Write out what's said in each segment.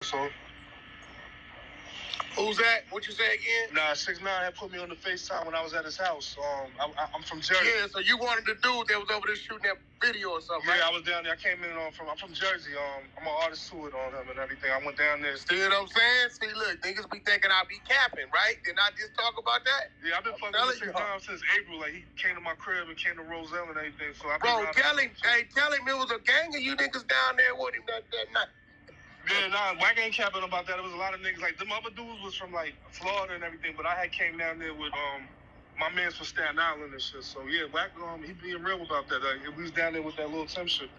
So, Who's that? What you say again? nah, 6ix9ine had put me on the FaceTime when I was at his house. I'm from Jersey. Yeah, so you wanted the dude that was over there shooting that video or something, Yeah, right? I was down there. I came in I'm from Jersey. I'm an artist to it on him and everything. I went down there. See what I'm saying? See, look, niggas be thinking I be capping, right? Didn't I just talk about that? Yeah, I've been fucking with 6ix9ine since April. Like, he came to my crib and came to Roselle and everything. So I've been tell him it was a gang of you niggas down there with him that night. Yeah, nah, Wack ain't capping about that. It was a lot of niggas. Like, them other dudes was from, like, Florida and everything, but I had came down there with, my mans from Staten Island and shit. So, yeah, Wack, he being real about that. We was down there with that little Tim shit.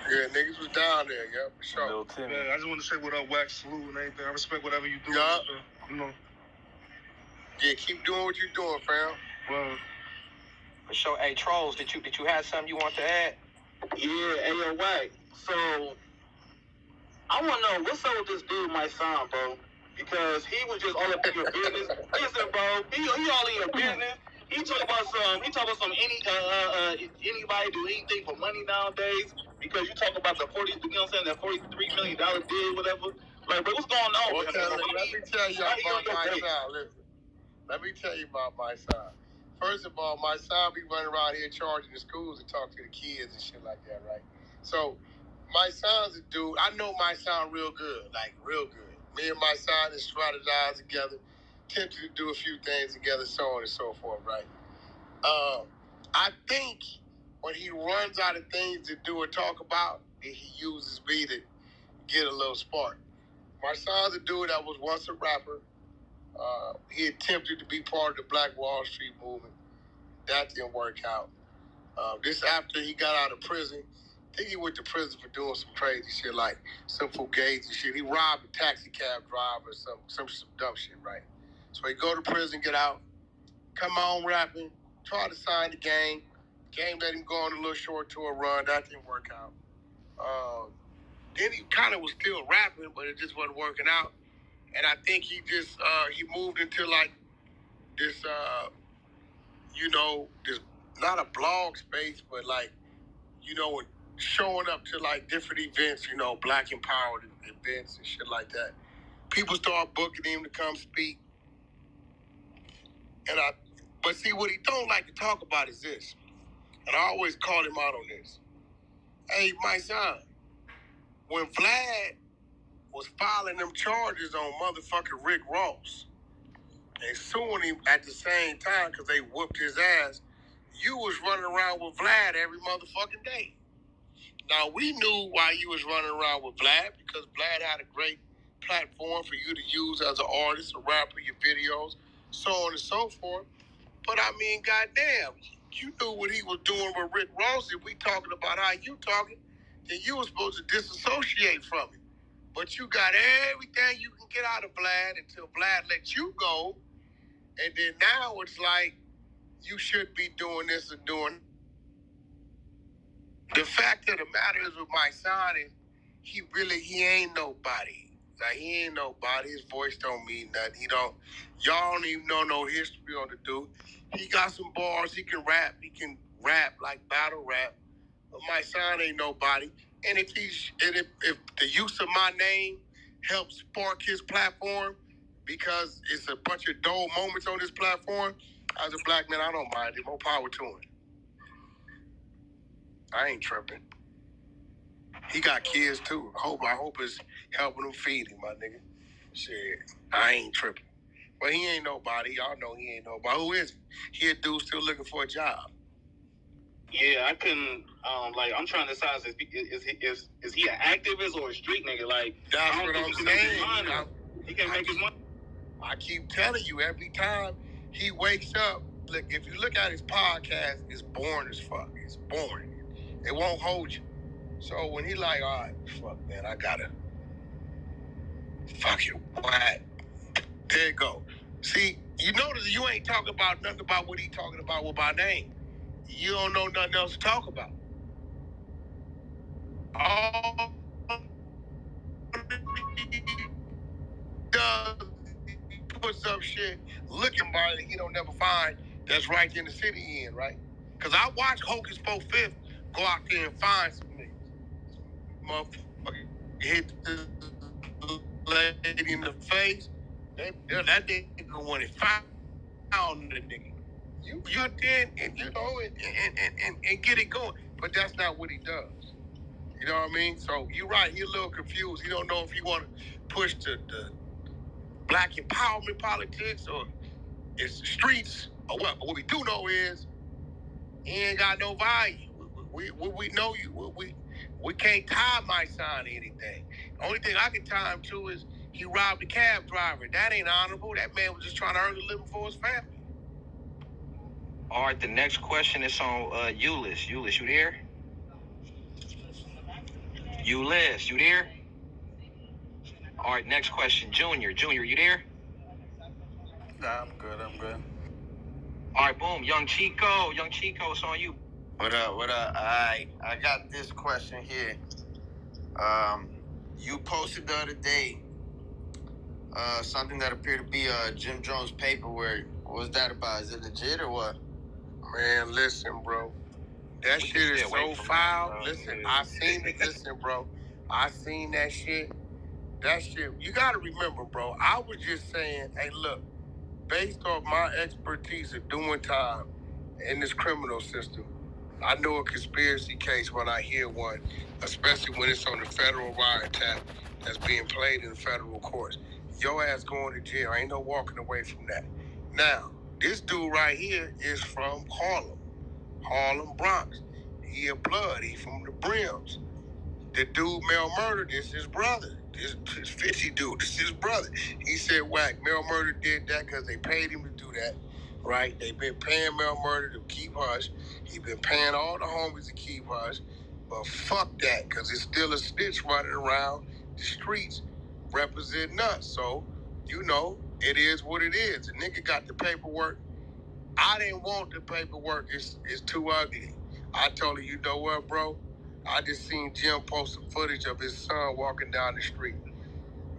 Yeah, niggas was down there, yeah, for sure. Little Tim. Yeah, I just want to say what up, Wack, salute and everything. I respect whatever you do. Yeah. You know. Yeah, keep doing what you're doing, fam. Well, for sure. Hey, Trolls, did you have something you want to add? Yeah, hey, yo, Wack. So, I want to know what's up with this dude, Mysonne, bro. Because he was just all up in your business. Listen, bro, he all in your business. He talk about anybody do anything for money nowadays. Because you talk about the that $43 million deal, whatever. Like, bro, what's going on with him? Let me tell you about Mysonne. Listen, let me tell you about Mysonne. First of all, Mysonne be running around here charging the schools to talk to the kids and shit like that, right? So, Mysonne's a dude. I know Mysonne real good, like real good. Me and Mysonne is strategized together, attempted to do a few things together, so on and so forth, right? I think when he runs out of things to do or talk about, he uses me to get a little spark. Mysonne's a dude that was once a rapper. He attempted to be part of the Black Wall Street movement. That didn't work out. This after he got out of prison. I think he went to prison for doing some crazy shit, like some fugazi shit. He robbed a taxi cab driver or some dumb shit, right? So he go to prison, get out, come on rapping, try to sign the gang. Gang let him go on a little short tour run. That didn't work out. Then he kind of was still rapping, but it just wasn't working out. And I think he just, he moved into like this, this, not a blog space, but like, showing up to like different events, Black empowered events and shit like that. People start booking him to come speak. But see, what he don't like to talk about is this. And I always call him out on this. Hey, Mysonne, when Vlad was filing them charges on motherfucking Rick Ross and suing him at the same time because they whooped his ass, you was running around with Vlad every motherfucking day. Now, we knew why you was running around with Vlad, because Vlad had a great platform for you to use as an artist, a rapper, your videos, so on and so forth. But I mean, goddamn, you knew what he was doing with Rick Ross. If we talking about how you talking, then you were supposed to disassociate from it. But you got everything you can get out of Vlad until Vlad lets you go. And then now it's like, you should be doing this and doing. The fact of the matter is with Mysonne is he ain't nobody. Like, he ain't nobody. His voice don't mean nothing. Y'all don't even know no history on the dude. He got some bars. He can rap. He can rap like battle rap. But Mysonne ain't nobody. And if the use of my name helps spark his platform, because it's a bunch of dull moments on this platform, as a black man, I don't mind it. More power to him. I ain't tripping. He got kids too. I hope it's helping him feed him, my nigga. Shit, I ain't tripping. But he ain't nobody. Y'all know he ain't nobody. Who is he? He a dude still looking for a job. Yeah, I couldn't. I'm trying to decide is he an activist or a street nigga? Like, that's what I'm saying. He can make his money. I keep telling you, every time he wakes up, look, if you look at his podcast, it's boring as fuck. It's boring. It won't hold you. So when he like, all right, fuck, man, I gotta fucking what? There you go. See, you notice you ain't talking about nothing about what he talking about with my name. You don't know nothing else to talk about. All he puts up shit looking by it, he don't never find that's right in the city he in, right? Because I watch Hocus 4/5 go out there and find some niggas. Motherfucker hit the lady in the face. That nigga wanted found the nigga. You then and and get it going. But that's not what he does. You know what I mean? So you're right. He's a little confused. He don't know if he want to push the black empowerment politics or it's the streets or what. But what we do know is he ain't got no value. We know you. We can't tie Mysonne to anything. Only thing I can tie him to is he robbed a cab driver. That ain't honorable. That man was just trying to earn a living for his family. All right, the next question is on Ulyss. Ulyss, you there? Ulyss, you there? All right, next question. Junior, you there? Nah, I'm good. All right, boom. Young Chico, it's on you. What up? I got this question here. You posted the other day something that appeared to be Jim Jones' paperwork. What was that about? Is it legit or what? Man, listen, bro. That shit is so foul. Listen, I seen it. Listen, bro. I seen that shit. That shit, you gotta remember, bro. I was just saying, hey, look, based off my expertise of doing time in this criminal system, I know a conspiracy case when I hear one, especially when it's on the federal wiretap that's being played in the federal courts. Your ass going to jail. Ain't no walking away from that. Now, this dude right here is from Harlem, Bronx. He a blood. He from the Brims. The dude Mel murdered is his brother. This 50 dude, this is his brother. He said, Wack, Mel Murder did that because they paid him to do that, right? They've been paying Mel Murder to keep hush. He been paying all the homies to keep hush. But fuck that, because it's still a snitch running around the streets representing us. So, you know, it is what it is. The nigga got the paperwork. I didn't want the paperwork. It's too ugly. I told her, you know what, bro? I just seen Jim post some footage of his son walking down the street.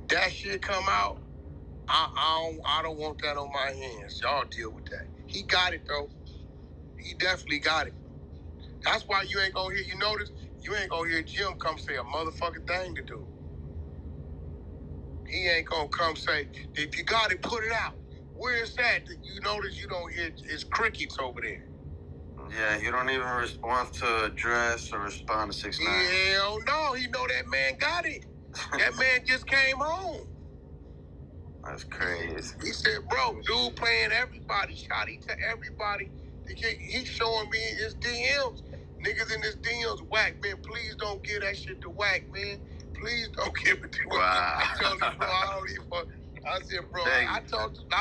That shit come out, I don't want that on my hands. Y'all deal with that. He got it though. He definitely got it. That's why you ain't gonna hear. You notice you ain't gonna hear Jim come say a motherfucking thing to do. He ain't gonna come say, if you got it, put it out. Where is that? You notice you don't hear. It's crickets over there. Yeah, you don't even respond to address or respond to 6ix9ine. Hell no, he know that man got it. That man just came home. That's crazy. He said, bro, dude playing everybody, shotty to everybody. He's showing me his DMs. Niggas in his DMs, Wack, man, please don't give that shit to Wack, man. Please don't give it to him. Wow. I told him, bro, I said, bro, I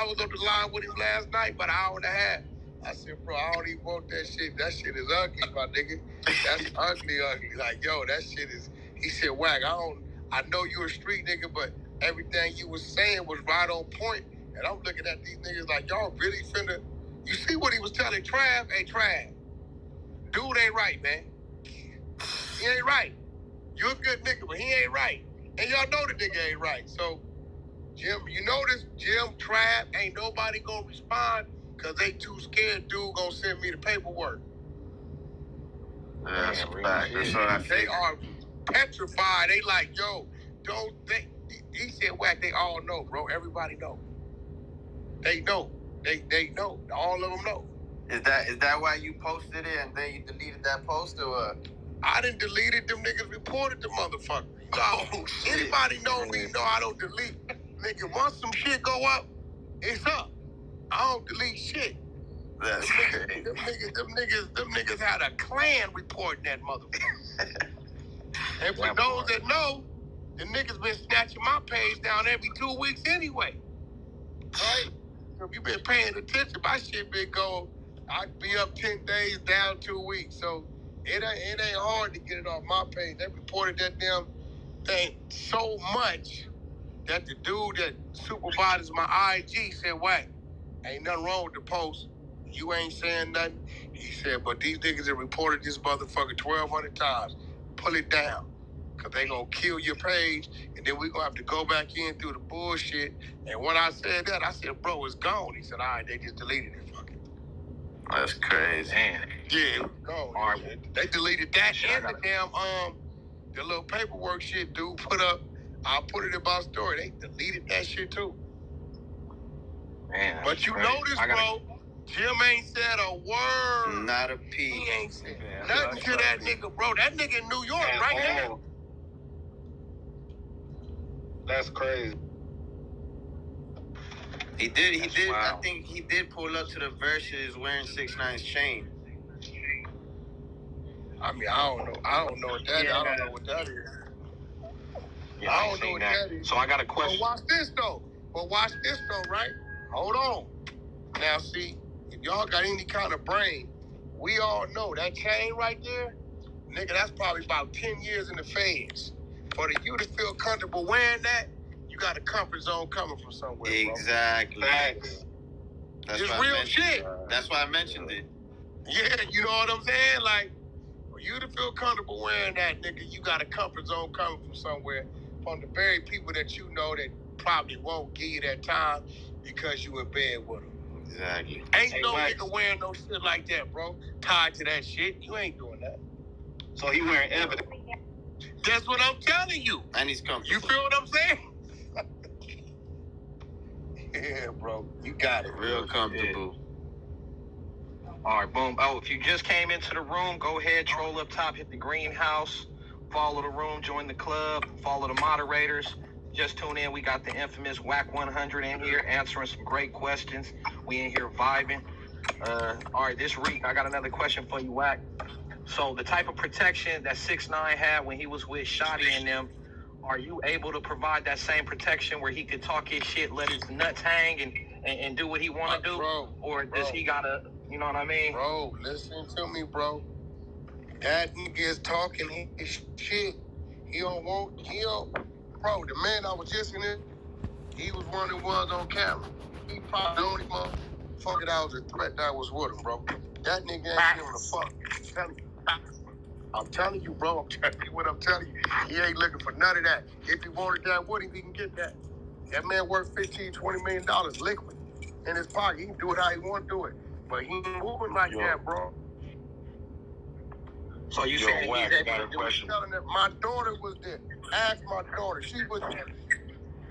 was on the line with him last night, about an hour and a half. I said, bro, I don't even want that shit. That shit is ugly, my nigga. That's ugly. Like, yo, that shit is. He said, Wack, I know you a street nigga, but everything you was saying was right on point. And I'm looking at these niggas like, y'all really finna. You see what he was telling Trav? Hey, Trav, dude ain't right, man. He ain't right. You a good nigga, but he ain't right. And y'all know the nigga ain't right. So, Jim, you notice Jim, Trav, ain't nobody gonna respond because they too scared dude gonna send me the paperwork. Yeah, that's a fact. That's what I They are petrified. They like, yo, don't they? He said, Wack, they all know, bro. Everybody know. They know. They know. All of them know. Is that why you posted it and then you deleted that post or what? I didn't delete it. Them niggas reported the motherfucker. Anybody know me know I don't delete. Nigga, once some shit go up, it's up. I don't delete shit. That's crazy. Them niggas had a clan reporting that motherfucker. And for those that know, the niggas been snatching my page down every 2 weeks anyway. Right? So if you been paying attention, my shit been going, I'd be up 10 days, down 2 weeks. So it ain't hard to get it off my page. They reported that damn thing so much that the dude that supervises my IG said, Wack, ain't nothing wrong with the post. You ain't saying nothing. He said, but these niggas have reported this motherfucker 1,200 times. Pull it down. Because they going to kill your page, and then we going to have to go back in through the bullshit. And when I said that, I said, bro, it's gone. He said, all right, they just deleted it. Fuck it. That's crazy. Man. Yeah, it was gone. All right. They deleted that and the little paperwork shit dude put up, I'll put it in my story. They deleted that shit too. Man, but you crazy. notice, bro, Jim ain't said a word. Not a peep. He ain't said nothing to that nigga, bro. That nigga in New York right now. That's crazy. He did. Wow. I think he did pull up to the verses wearing 6ix9ine's chain. I mean, I don't know what that is. I don't know what that is. Yeah, I don't know what that is. So I got a question. But watch this though, right? Hold on. Now see, if y'all got any kind of brain, we all know that chain right there, nigga, that's probably about 10 years in the feds. For you to feel comfortable wearing that, you got a comfort zone coming from somewhere, bro. Exactly. Facts. That's It's why real shit. That's why I mentioned it. Yeah, you know what I'm saying? Like, for you to feel comfortable wearing that, nigga, you got a comfort zone coming from somewhere, from the very people that you know that probably won't give you that time because you in bed with them. Exactly. Ain't no nigga wearing no shit like that, bro. Tied to that shit. You ain't doing that. So he wearing evidence. That's what I'm telling you. And he's comfortable. You feel what I'm saying? Yeah, bro. You got it. Real comfortable. All right, boom. Oh, if you just came into the room, go ahead, troll up top, hit the greenhouse, follow the room, join the club, follow the moderators. Just tune in. We got the infamous Wack 100 in here answering some great questions. We in here vibing. All right, this week I got another question for you, Wack. So the type of protection that 6ix9ine had when he was with Shotty and them, are you able to provide that same protection where he could talk his shit, let his nuts hang, and do what he want to do? Or does he gotta, you know what I mean? Bro, listen to me, bro. That nigga is talking his shit. Bro, the man I was just in it, he was one of the ones on camera. He probably the only motherfucker that was a threat that was with him, bro. That nigga ain't giving a fuck. I'm telling you, bro. I'm telling you what I'm telling you. He ain't looking for none of that. If he wanted that with him, he can get that. That man worth $15, $20 million liquid in his pocket. He can do it how he want to do it. But he ain't moving like that, bro. So you saying Wack, he's I got a able to do question. My daughter was there. Ask my daughter. She was there.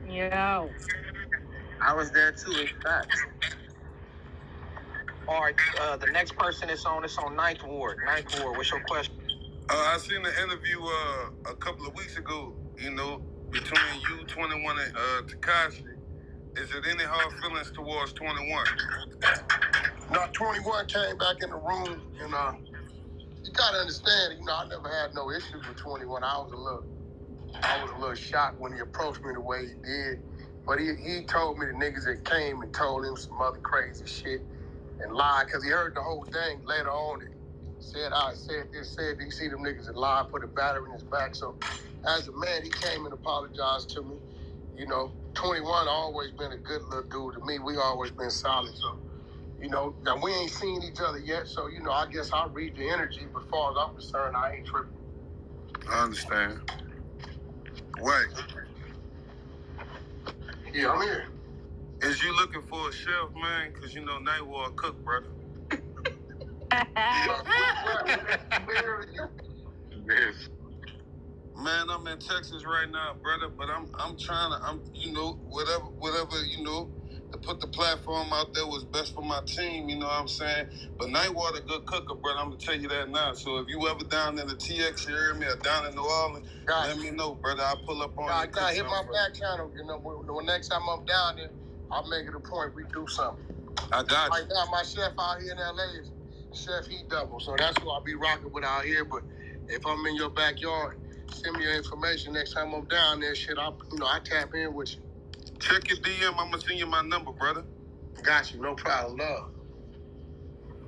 Yo. I was there too. It's facts. All right, the next person is on 9th Ward. 9th Ward, what's your question? I seen the interview a couple of weeks ago, you know, between you, 21, and Tekashi. Is it any hard feelings towards 21? No, 21 came back in the room, and you gotta understand, you know, I never had no issues with 21. I was a little shocked when he approached me the way he did. But he told me the niggas that came and told him some other crazy shit and lied, because he heard the whole thing later on. It said you see them niggas that lied, put a battery in his back. So as a man, he came and apologized to me. You know, 21 always been a good little dude to me. We always been solid. So, you know, now we ain't seen each other yet. So, you know, I guess I read the energy. But as far as I'm concerned, I ain't tripping. I understand. Wait, Yeah, I'm here. is you looking for a chef, man? Because, you know, Night War cook, brother. Yes. Man, I'm in Texas right now, brother, but I'm trying to, you know, whatever, you know, to put the platform out there was best for my team, you know what I'm saying? But Nightwater, good cooker, brother, I'm gonna tell you that now. So if you ever down in the TX area, me or down in New Orleans, let me know, brother. I'll pull up on you. Hit my back channel, you know, when next time I'm down there, I'll make it a point we do something. I got you. Right now, my chef out here in LA is Chef He Double, so that's who I'll be rocking with out here. But if I'm in your backyard, send me your information next time I'm down there. Shit, I tap in with you. Check your DM. I'm gonna send you my number, brother. Got you, no problem, love.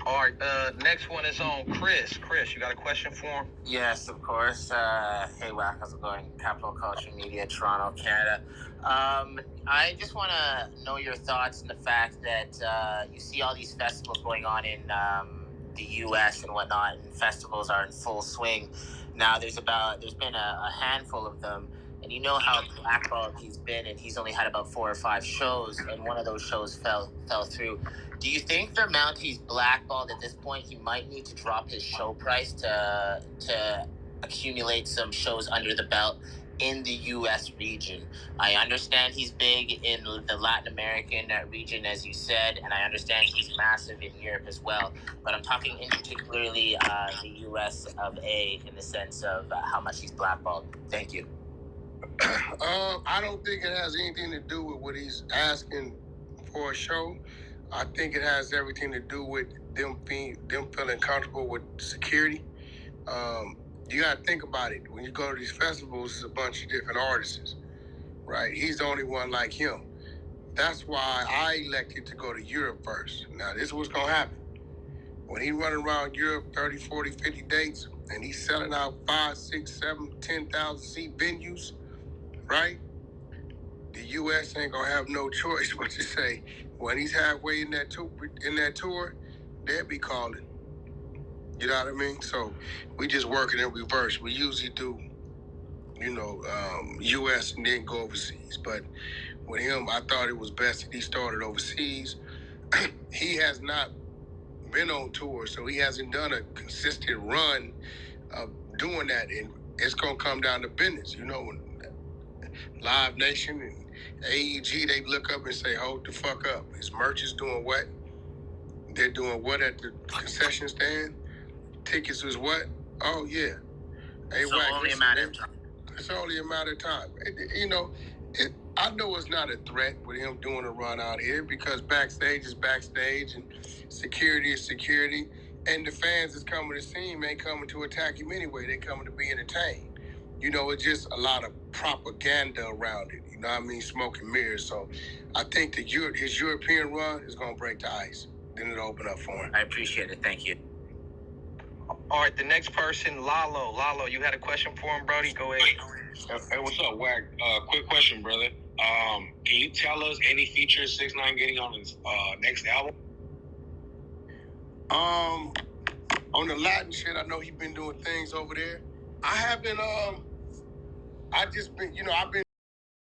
All right, next one is on Chris. Chris, you got a question for him? Yes, of course. Hey, Wack, how's it going? Capital Culture Media, Toronto, Canada. I just want to know your thoughts on the fact that you see all these festivals going on in the U.S. and whatnot, and festivals are in full swing. Now, there's been a handful of them, and you know how blackballed he's been, and he's only had about 4 or 5 shows, and one of those shows fell through. Do you think the amount he's blackballed at this point, he might need to drop his show price to accumulate some shows under the belt in the U.S. region. I understand he's big in the Latin American region, as you said, and I understand he's massive in Europe as well. But I'm talking in particularly the U.S. of A in the sense of how much he's blackballed. Thank you. I don't think it has anything to do with what he's asking for a show. I think it has everything to do with them feeling comfortable with security. You got to think about it. When you go to these festivals, it's a bunch of different artists, right? He's the only one like him. That's why I elected to go to Europe first. Now, this is what's going to happen. When he running around Europe 30, 40, 50 dates, and he's selling out 5, 6, 7, 10,000 seat venues, right? The U.S. ain't going to have no choice but to say, when he's halfway in that tour, they'll be calling. You know what I mean? So we just work it in reverse. We usually do, U.S. and then go overseas. But with him, I thought it was best that he started overseas. He has not been on tour, so he hasn't done a consistent run of doing that. And it's going to come down to business. When Live Nation and AEG, they look up and say, hold the fuck up. His merch is doing what? They're doing what at the concession stand? Tickets was what? Oh, yeah. Hey, So Wack, only a matter of time. It's only a matter of time. I know it's not a threat with him doing a run out here because backstage is backstage and security is security. And the fans that's coming to see him ain't coming to attack him anyway. They coming to be entertained. It's just a lot of propaganda around it. You know what I mean? Smoke and mirrors. So I think that his European run is going to break the ice. Then it'll open up for him. I appreciate it. Thank you. All right, the next person, Lalo. Lalo, you had a question for him, Brody? Go ahead. Hey, what's up, Wack? Quick question, brother. Can you tell us any features 6ix9ine getting on his next album? On the Latin shit, I know he's been doing things over there. I haven't. I just been. I've been.